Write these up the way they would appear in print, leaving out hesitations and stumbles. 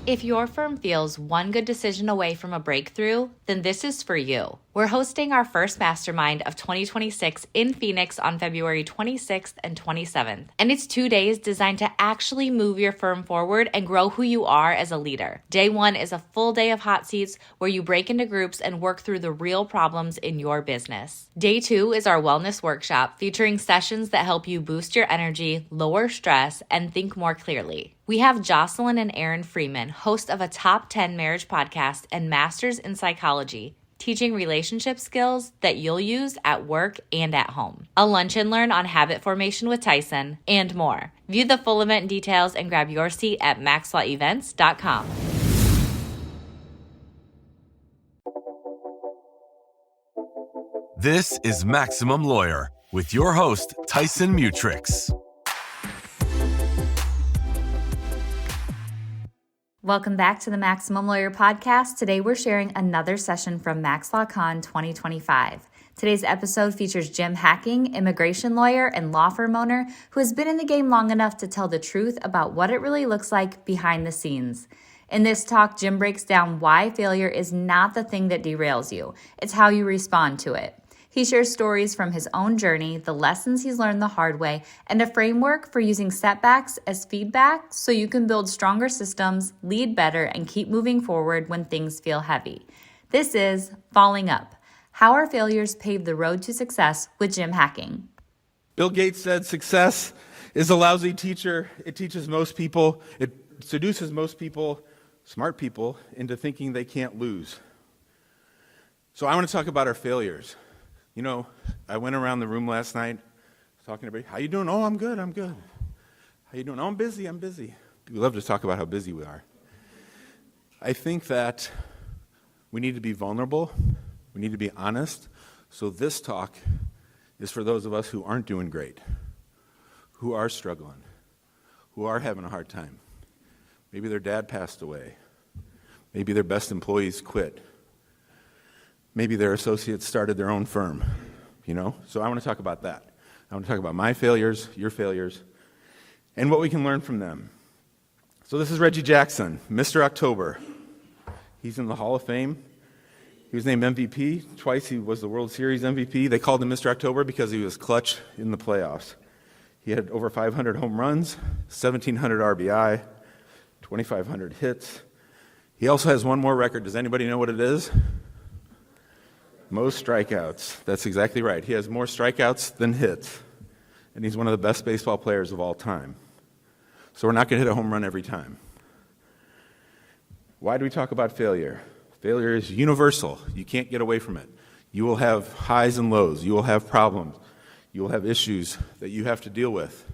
If your firm feels one good decision away from a breakthrough, then this is for you. We're hosting our first mastermind of 2026 in Phoenix on February 26th and 27th. And it's 2 days designed to actually move your firm forward and grow who you are as a leader. Day 1 is a full day of hot seats where you break into groups and work through the real problems in your business. Day 2 is our wellness workshop featuring sessions that help you boost your energy, lower stress, and think more clearly. We have Jocelyn and Aaron Freeman, host of a top 10 marriage podcast and masters in psychology, teaching relationship skills that you'll use at work and at home. A lunch and learn on habit formation with Tyson, and more. View the full event details and grab your seat at maxlawevents.com. This is Maximum Lawyer with your host, Tyson Mutrux. Welcome back to the Maximum Lawyer Podcast. Today we're sharing another session from MaxLawCon 2025. Today's episode features Jim Hacking, immigration lawyer and law firm owner who has been in the game long enough to tell the truth about what it really looks like behind the scenes. In this talk, Jim breaks down why failure is not the thing that derails you. It's how you respond to it. He shares stories from his own journey, the lessons he's learned the hard way, and a framework for using setbacks as feedback so you can build stronger systems, lead better, and keep moving forward when things feel heavy. This is Falling Up: How Our Failures Pave the Road to Success with Jim Hacking. Bill Gates said success is a lousy teacher. It teaches most people, it seduces most people, smart people, into thinking they can't lose. So I want to talk about our failures. You know, I went around the room last night talking to everybody. How you doing? Oh, I'm good. How you doing? Oh, I'm busy. We love to talk about how busy we are. I think that we need to be vulnerable. We need to be honest. So this talk is for those of us who aren't doing great, who are struggling, who are having a hard time. Maybe their dad passed away. Maybe their best employees quit. Maybe their associates started their own firm, So I want to talk about that. I want to talk about my failures, your failures, and what we can learn from them. So this is Reggie Jackson, Mr. October. He's in the Hall of Fame. He was named MVP. Twice he was the World Series MVP. They called him Mr. October because he was clutch in the playoffs. He had over 500 home runs, 1,700 RBI, 2,500 hits. He also has one more record. Does anybody know what it is? Most strikeouts. That's exactly right. He has more strikeouts than hits, and he's one of the best baseball players of all time. So we're not going to hit a home run every time. Why do we talk about failure? Failure is universal. You can't get away from it. You will have highs and lows. You will have problems. You will have issues that you have to deal with.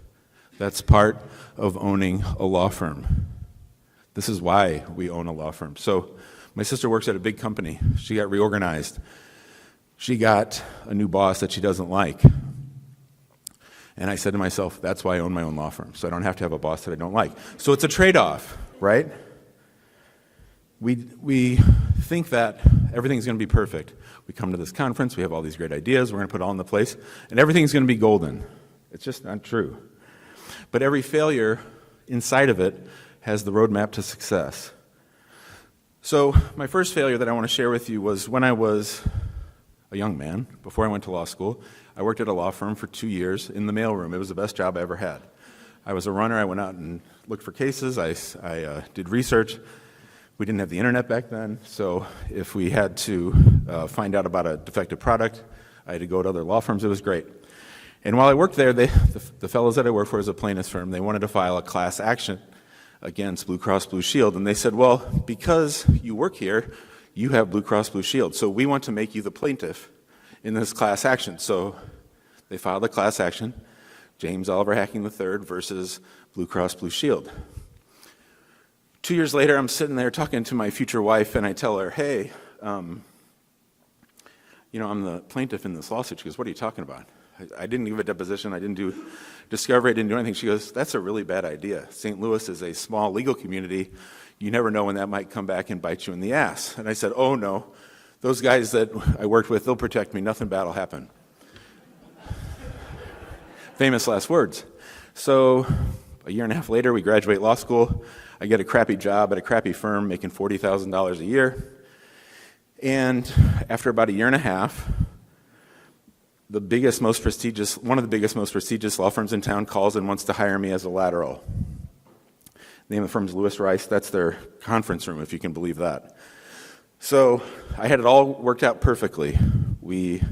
That's part of owning a law firm. This is why we own a law firm. So my sister works at a big company. She got reorganized. She got a new boss that she doesn't like. And I said to myself, that's why I own my own law firm, so I don't have to have a boss that I don't like. So it's a trade-off, right? We think that everything's going to be perfect. We come to this conference, we have all these great ideas, we're going to put it all into place, and everything's going to be golden. It's just not true. But every failure inside of it has the roadmap to success. So my first failure that I want to share with you was when I was a young man, before I went to law school. I worked at a law firm for 2 years in the mailroom. It was the best job I ever had. I was a runner. I went out and looked for cases. I did research. We didn't have the internet back then, so if we had to find out about a defective product, I had to go to other law firms. It was great. And while I worked there, the fellows that I worked for as a plaintiff's firm, they wanted to file a class action against Blue Cross Blue Shield. And they said, well, because you work here, you have Blue Cross Blue Shield, so we want to make you the plaintiff in this class action. So they filed a class action, James Oliver Hacking III versus Blue Cross Blue Shield. 2 years later, I'm sitting there talking to my future wife, and I tell her, hey, I'm the plaintiff in this lawsuit. She goes, what are you talking about? I didn't give a deposition. I didn't do discovery. I didn't do anything. She goes, that's a really bad idea. St. Louis is a small legal community. You never know when that might come back and bite you in the ass. And I said, oh, no. Those guys that I worked with, they'll protect me. Nothing bad will happen. Famous last words. So A year and a half later, we graduate law school. I get a crappy job at a crappy firm making $40,000 a year. And after about a year and a half, one of the biggest, most prestigious law firms in town calls and wants to hire me as a lateral. The name of the firm is Lewis Rice. That's their conference room, if you can believe that. So I had it all worked out perfectly. We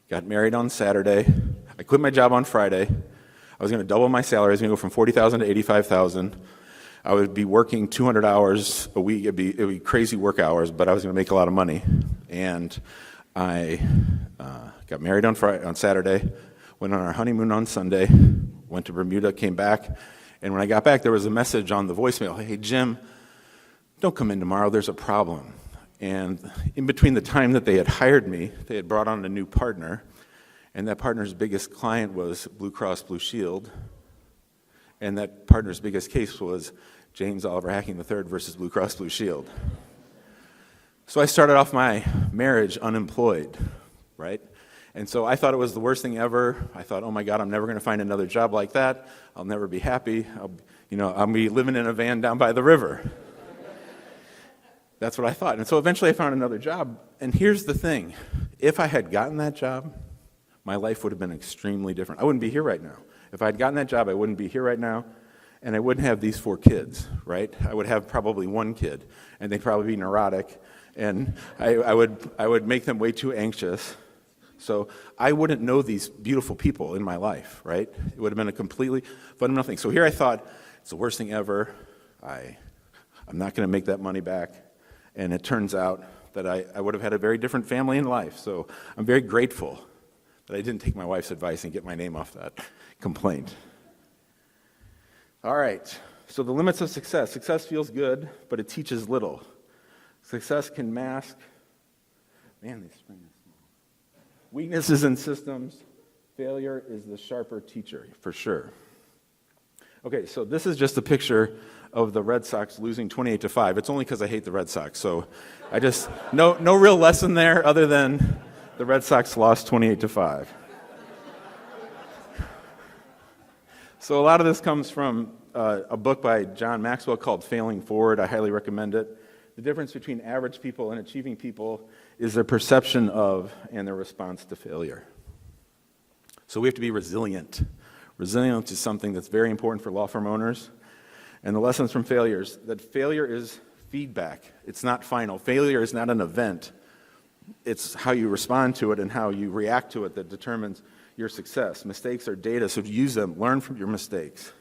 got married on Saturday. I quit my job on Friday. I was going to double my salary. I was going to go from $40,000 to $85,000. I would be working 200 hours a week. It'd be crazy work hours, but I was going to make a lot of money. And I got married on Saturday, went on our honeymoon on Sunday, went to Bermuda, came back, and when I got back, there was a message on the voicemail, "Hey, Jim, don't come in tomorrow, there's a problem." And in between the time that they had hired me, they had brought on a new partner, and that partner's biggest client was Blue Cross Blue Shield, and that partner's biggest case was James Oliver Hacking III versus Blue Cross Blue Shield. So I started off my marriage unemployed, right? And so I thought it was the worst thing ever. I thought, oh my God, I'm never going to find another job like that. I'll never be happy. I'll be living in a van down by the river. That's what I thought. And so eventually I found another job. And here's the thing. If I had gotten that job, my life would have been extremely different. I wouldn't be here right now. If I had gotten that job, I wouldn't be here right now. And I wouldn't have these 4 kids, right? I would have probably 1 kid. And they'd probably be neurotic. And I would make them way too anxious. So I wouldn't know these beautiful people in my life, right? It would have been a completely fundamental thing. So here I thought, it's the worst thing ever. I'm not going to make that money back. And it turns out that I would have had a very different family and life. So I'm very grateful that I didn't take my wife's advice and get my name off that complaint. All right, so the limits of success. Success feels good, but it teaches little. Success can mask, weaknesses in systems. Failure is the sharper teacher, for sure. Okay, so this is just a picture of the Red Sox losing 28-5. It's only because I hate the Red Sox, so no real lesson there other than the Red Sox lost 28-5. So a lot of this comes from a book by John Maxwell called Failing Forward. I highly recommend it. The difference between average people and achieving people is their perception of and their response to failure. So we have to be resilient. Resilience is something that's very important for law firm owners. And the lessons from failures, that failure is feedback. It's not final. Failure is not an event. It's how you respond to it and how you react to it that determines your success. Mistakes are data, so use them. Learn from your mistakes.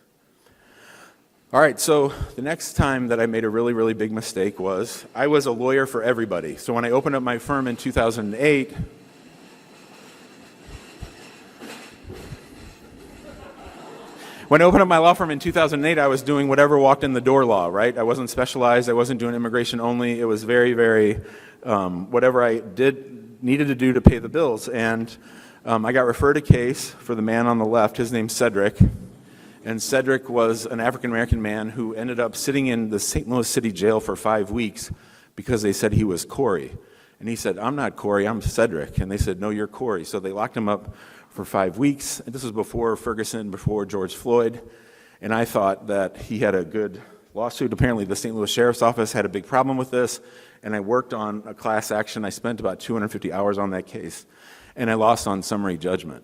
All right, so the next time that I made a really, really big mistake was I was a lawyer for everybody. So when I opened up my firm in 2008, my law firm in 2008, I was doing whatever walked in the door law, right? I wasn't specialized. I wasn't doing immigration only. It was very, very whatever I needed to do to pay the bills. And I got referred a case for the man on the left. His name's Cedric. And Cedric was an African-American man who ended up sitting in the St. Louis City jail for 5 weeks because they said he was Corey. And he said, "I'm not Corey, I'm Cedric." And they said, "No, you're Corey." So they locked him up for 5 weeks. And this was before Ferguson, before George Floyd. And I thought that he had a good lawsuit. Apparently the St. Louis Sheriff's Office had a big problem with this. And I worked on a class action. I spent about 250 hours on that case. And I lost on summary judgment.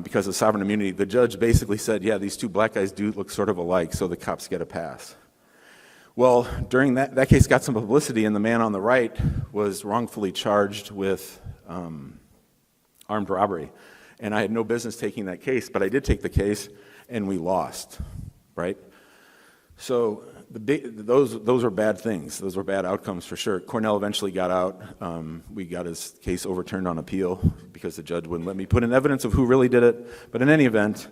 Because of sovereign immunity, the judge basically said, yeah, these 2 black guys do look sort of alike, so the cops get a pass. Well, during that case got some publicity, and the man on the right was wrongfully charged with armed robbery. And I had no business taking that case, but I did take the case, and we lost, right? So those were bad things. Those were bad outcomes for sure. Cornell eventually got out. We got his case overturned on appeal because the judge wouldn't let me put in evidence of who really did it. But in any event,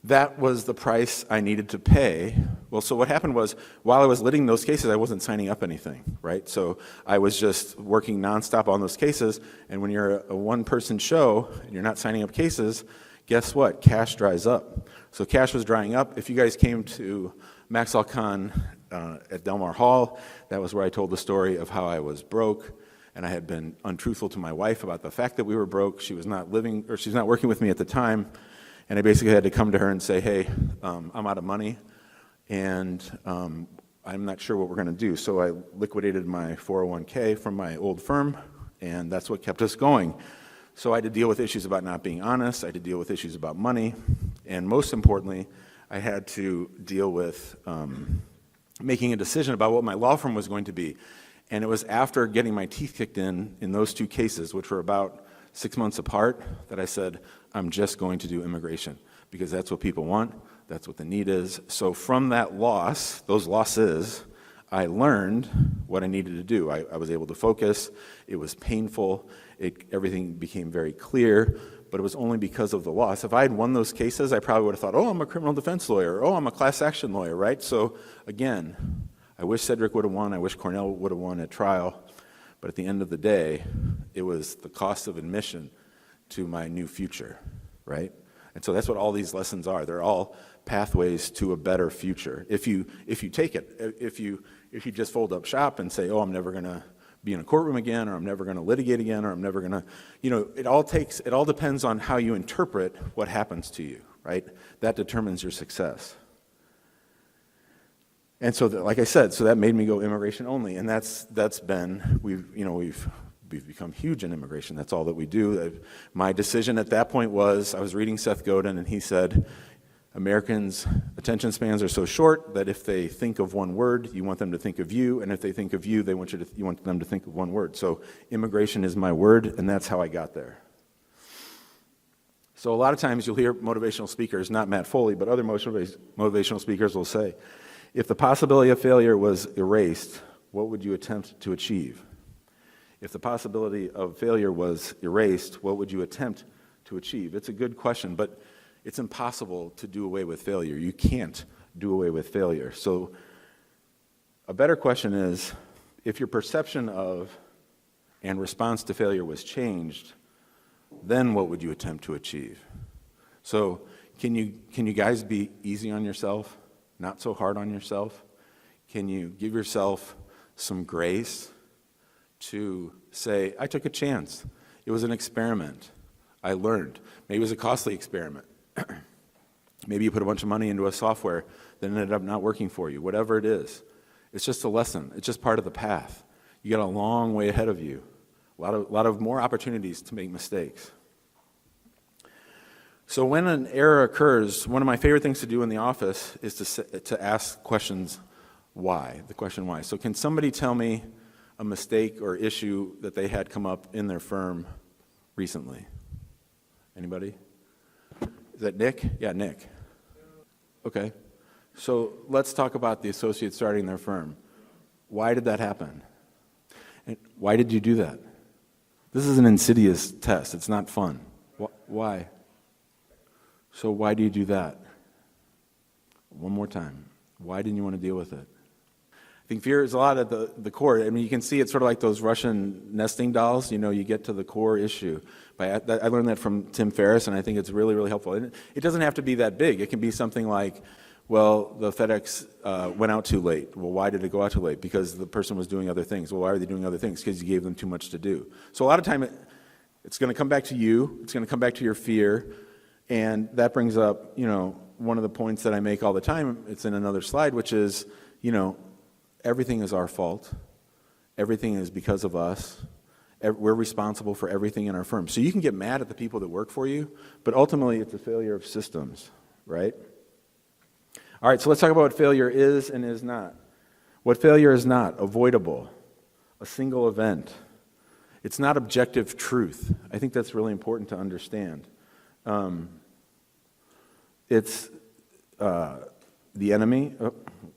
that was the price I needed to pay. Well, so what happened was, while I was litigating those cases, I wasn't signing up anything, right? So I was just working nonstop on those cases, and when you're a one-person show and you're not signing up cases, guess what? Cash dries up. So cash was drying up. If you guys came to Maxwell Con at Del Mar Hall, that was where I told the story of how I was broke, and I had been untruthful to my wife about the fact that we were broke. She was not working with me at the time. And I basically had to come to her and say, hey, I'm out of money, and I'm not sure what we're going to do. So I liquidated my 401k from my old firm, and that's what kept us going. So I had to deal with issues about not being honest. I had to deal with issues about money. And most importantly, I had to deal with making a decision about what my law firm was going to be. And it was after getting my teeth kicked in those two cases, which were about 6 months apart, that I said, I'm just going to do immigration, because that's what people want, that's what the need is. So from that loss, those losses, I learned what I needed to do. I was able to focus. It was painful. Everything became very clear, but it was only because of the loss. If I had won those cases, I probably would have thought, oh, I'm a criminal defense lawyer. Oh, I'm a class action lawyer, right? So again, I wish Cedric would have won. I wish Cornell would have won at trial. But at the end of the day, it was the cost of admission to my new future, right? And so that's what all these lessons are. They're all pathways to a better future. If you take it, if you just fold up shop and say, oh, I'm never going to be in a courtroom again, or I'm never going to litigate again, or I'm never going to, it all depends on how you interpret what happens to you, right? That determines your success. And so, like I said, so that made me go immigration only, and that's been, we've become huge in immigration. That's all that we do. My decision at that point was, I was reading Seth Godin, and he said, Americans' attention spans are so short that if they think of one word, you want them to think of you, and if they think of you, you want them to think of one word. So immigration is my word, and that's how I got there. So a lot of times you'll hear motivational speakers, not Matt Foley, but other motivational speakers will say, if the possibility of failure was erased, what would you attempt to achieve? If the possibility of failure was erased, what would you attempt to achieve? It's a good question, but it's impossible to do away with failure. You can't do away with failure. So a better question is, if your perception of and response to failure was changed, then what would you attempt to achieve? So can you guys be easy on yourself, not so hard on yourself? Can you give yourself some grace to say, I took a chance. It was an experiment. I learned. Maybe it was a costly experiment. Maybe you put a bunch of money into a software that ended up not working for you. Whatever it is, it's just a lesson. It's just part of the path. You got a long way ahead of you. A lot of more opportunities to make mistakes. So when an error occurs, one of my favorite things to do in the office is to ask questions, why? The question why. So can somebody tell me a mistake or issue that they had come up in their firm recently? Anybody? Is that Nick? Yeah, Nick. Okay. So let's talk about the associate starting their firm. Why did that happen? And why did you do that? This is an insidious test. It's not fun. Why? So why do you do that? One more time. Why didn't you want to deal with it? I think fear is a lot at the core. I mean, you can see it's sort of like those Russian nesting dolls. You get to the core issue. I learned that from Tim Ferriss, and I think it's really, really helpful. And it doesn't have to be that big. It can be something like, well, the FedEx went out too late. Well, why did it go out too late? Because the person was doing other things. Well, why are they doing other things? Because you gave them too much to do. So a lot of time, it's going to come back to you. It's going to come back to your fear. And that brings up, one of the points that I make all the time. It's in another slide, which is, everything is our fault. Everything is because of us. We're responsible for everything in our firm. So you can get mad at the people that work for you, but ultimately it's a failure of systems, right? All right, so let's talk about what failure is and is not. What failure is not: avoidable, a single event. It's not objective truth. I think that's really important to understand. It's the enemy.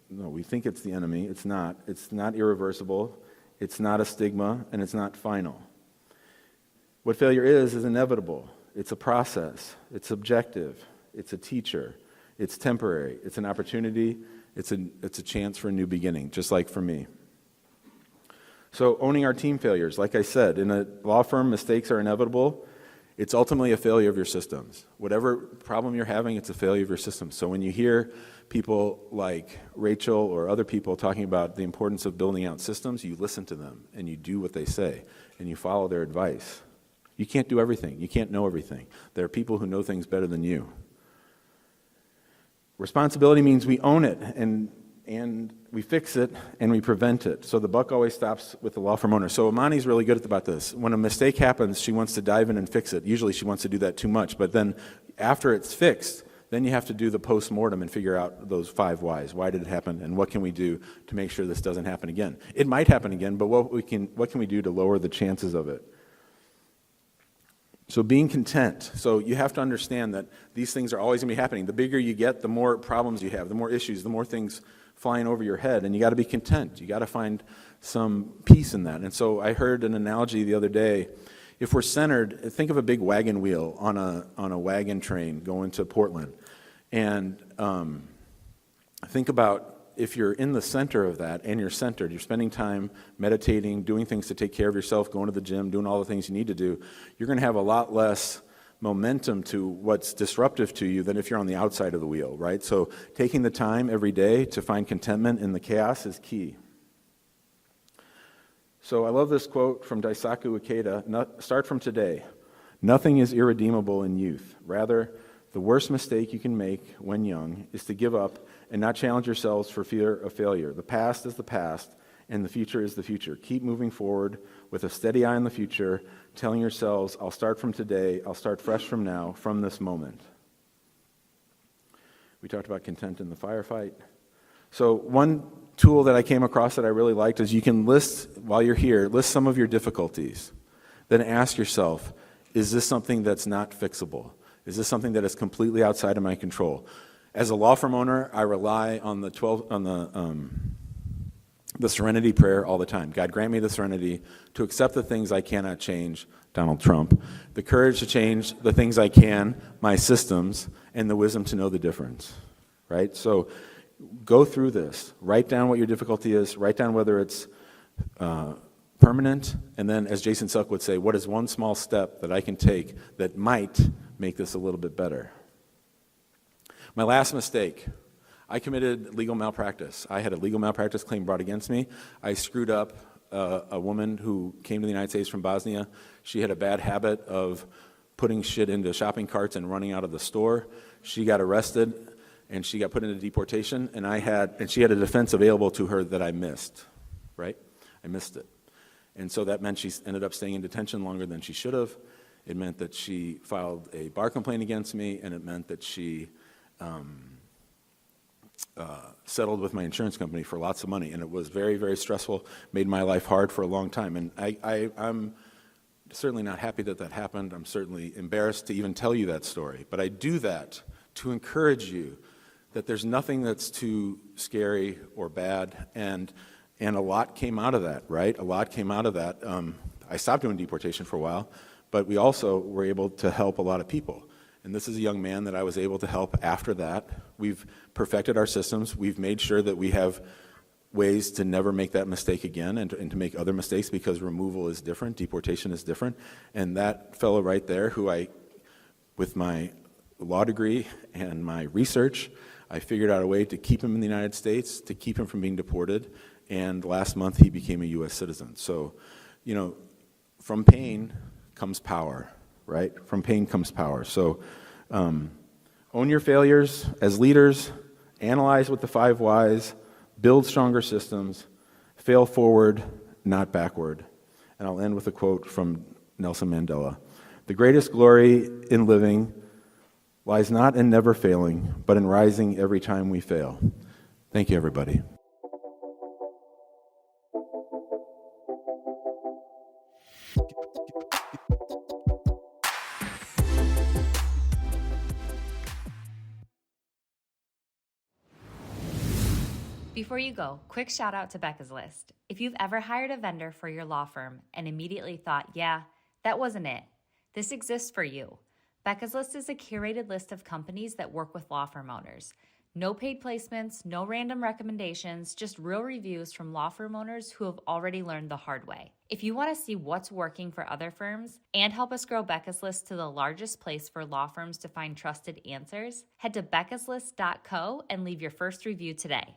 No, we think it's the enemy. It's not. It's not irreversible. It's not a stigma, and it's not final. What failure is inevitable. It's a process. It's subjective. It's a teacher. It's temporary. It's an opportunity. It's a chance for a new beginning, just like for me. So owning our team failures, like I said, in a law firm, mistakes are inevitable. It's ultimately a failure of your systems. Whatever problem you're having, it's a failure of your systems. So when you hear people like Rachel or other people talking about the importance of building out systems, you listen to them and you do what they say and you follow their advice. You can't do everything. You can't know everything. There are people who know things better than you. Responsibility means we own it, and we fix it, and we prevent it. So the buck always stops with the law firm owner. So Amani's really good about this. When a mistake happens, she wants to dive in and fix it. Usually she wants to do that too much, but then after it's fixed, then you have to do the post-mortem and figure out those 5 whys. Why did it happen, and what can we do to make sure this doesn't happen again? It might happen again, but what can we do to lower the chances of it? So being content. So you have to understand that these things are always going to be happening. The bigger you get, the more problems you have, the more issues, the more things flying over your head, and you got to be content. You got to find some peace in that. And so I heard an analogy the other day. If we're centered, think of a big wagon wheel on a wagon train going to Portland, and think about if you're in the center of that and you're centered, you're spending time meditating, doing things to take care of yourself, going to the gym, doing all the things you need to do, you're going to have a lot less momentum to what's disruptive to you than if you're on the outside of the wheel, right? So taking the time every day to find contentment in the chaos is key. So I love this quote from Daisaku Ikeda, start from today. Nothing is irredeemable in youth. Rather, the worst mistake you can make when young is to give up and not challenge yourselves for fear of failure. The past is the past, and the future is the future. Keep moving forward with a steady eye on the future, telling yourselves, I'll start from today, I'll start fresh from now, from this moment. We talked about content in the firefight. So one tool that I came across that I really liked is you can list, while you're here, list some of your difficulties. Then ask yourself, is this something that's not fixable? Is this something that is completely outside of my control? As a law firm owner, I rely on the serenity prayer all the time. God, grant me the serenity to accept the things I cannot change, Donald Trump, the courage to change the things I can, my systems, and the wisdom to know the difference, right? So go through this. Write down what your difficulty is. Write down whether it's permanent, and then, as Jason Suck would say, what is one small step that I can take that might make this a little bit better? My last mistake, I committed legal malpractice. I had a legal malpractice claim brought against me. I screwed up a woman who came to the United States from Bosnia. She had a bad habit of putting shit into shopping carts and running out of the store. She got arrested, and she got put into deportation, and she had a defense available to her that I missed, right? I missed it. And so that meant she ended up staying in detention longer than she should have. It meant that she filed a bar complaint against me, and it meant that she settled with my insurance company for lots of money, and it was very, very stressful, made my life hard for a long time. And I'm certainly not happy that that happened. I'm certainly embarrassed to even tell you that story. But I do that to encourage you that there's nothing that's too scary or bad, and a lot came out of that, right? A lot came out of that. I stopped doing deportation for a while, but we also were able to help a lot of people. And this is a young man that I was able to help after that. We've perfected our systems. We've made sure that we have ways to never make that mistake again and to make other mistakes, because removal is different, deportation is different. And that fellow right there, who with my law degree and my research, I figured out a way to keep him in the United States, to keep him from being deported. And last month he became a U.S. citizen. So, from pain comes power. Right? From pain comes power. So own your failures as leaders, analyze with the 5 whys, build stronger systems, fail forward, not backward. And I'll end with a quote from Nelson Mandela. The greatest glory in living lies not in never failing, but in rising every time we fail. Thank you, everybody. Before you go, quick shout out to Becca's List. If you've ever hired a vendor for your law firm and immediately thought, yeah, that wasn't it, this exists for you. Becca's List is a curated list of companies that work with law firm owners. No paid placements, no random recommendations, just real reviews from law firm owners who have already learned the hard way. If you want to see what's working for other firms and help us grow Becca's List to the largest place for law firms to find trusted answers, head to beccaslist.co and leave your first review today.